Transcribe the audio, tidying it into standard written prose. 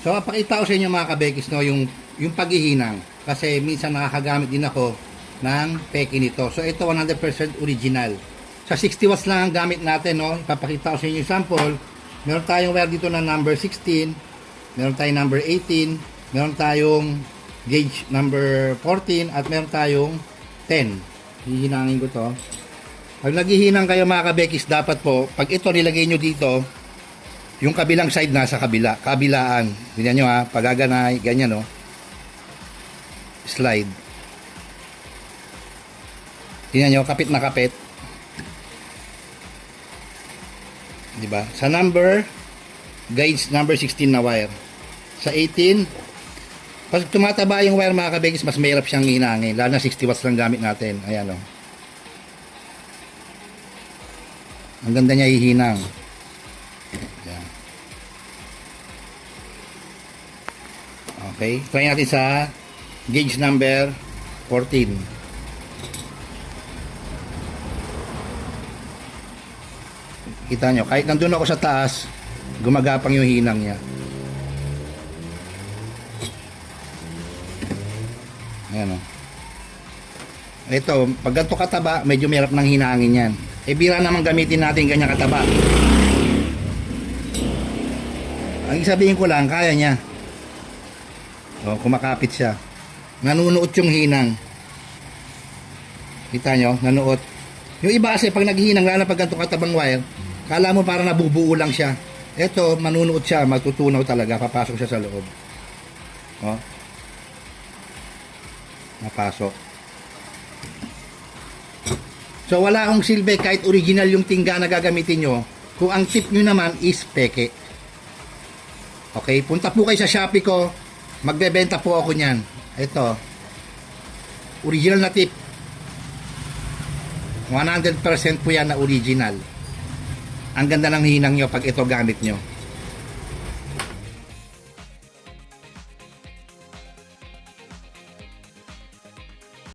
So, pakita ko sa inyo mga kabekis, no, yung paghihinang. Kasi minsan nakakagamit din ako ng peke nito. So, ito 100% original. Sa 60 watts lang ang gamit natin, no. Ipapakita ko sa inyo yung sample. Meron tayong wire dito na number 16. Meron tayong number 18. Meron tayong gauge number 14. At meron tayong 10. Hihinangin ko to. Pag naghihinang kayo mga kabekis, dapat po, pag ito nilagay nyo dito, yung kabilang side nasa kabilaan. Ganyan nyo ha, pagaganay, ganyan no. Slide. Tingnan nyo, kapit na kapit. Diba? Sa gauge number 16 na wire. Sa 18, pag tumataba yung wire mga kabekis, mas mahirap siyang hinangin. Lalo na 60 watts lang gamit natin. Ayan o. Ang ganda niya hihinang. Ayan. Okay. Try natin sa gauge number 14. Kita nyo, kahit nandun ako sa taas, gumagapang yung hinang niya. Ayan o. Ito, pag ganito kataba, medyo mahirap ng hinangin yan. E bira naman gamitin natin ganyan kataba. Ang sabihin ko lang, kaya niya. O, kumakapit siya. Nanunuot yung hinang. Kita nyo, nanuot. Yung iba kasi pag naghihinang, lalo pag ganito katabang wire, kala mo parang nabubuo lang siya. Ito, manunuot siya, matutunaw talaga, papasok siya sa loob. O. Napasok. So, wala akong silbi kahit original yung tingga na gagamitin nyo. Kung ang tip nyo naman is peke. Okay, punta po kayo sa Shopee ko. Magbebenta po ako nyan. Ito. Original na tip. 100% po yan na original. Ang ganda ng hinang nyo pag ito gamit nyo.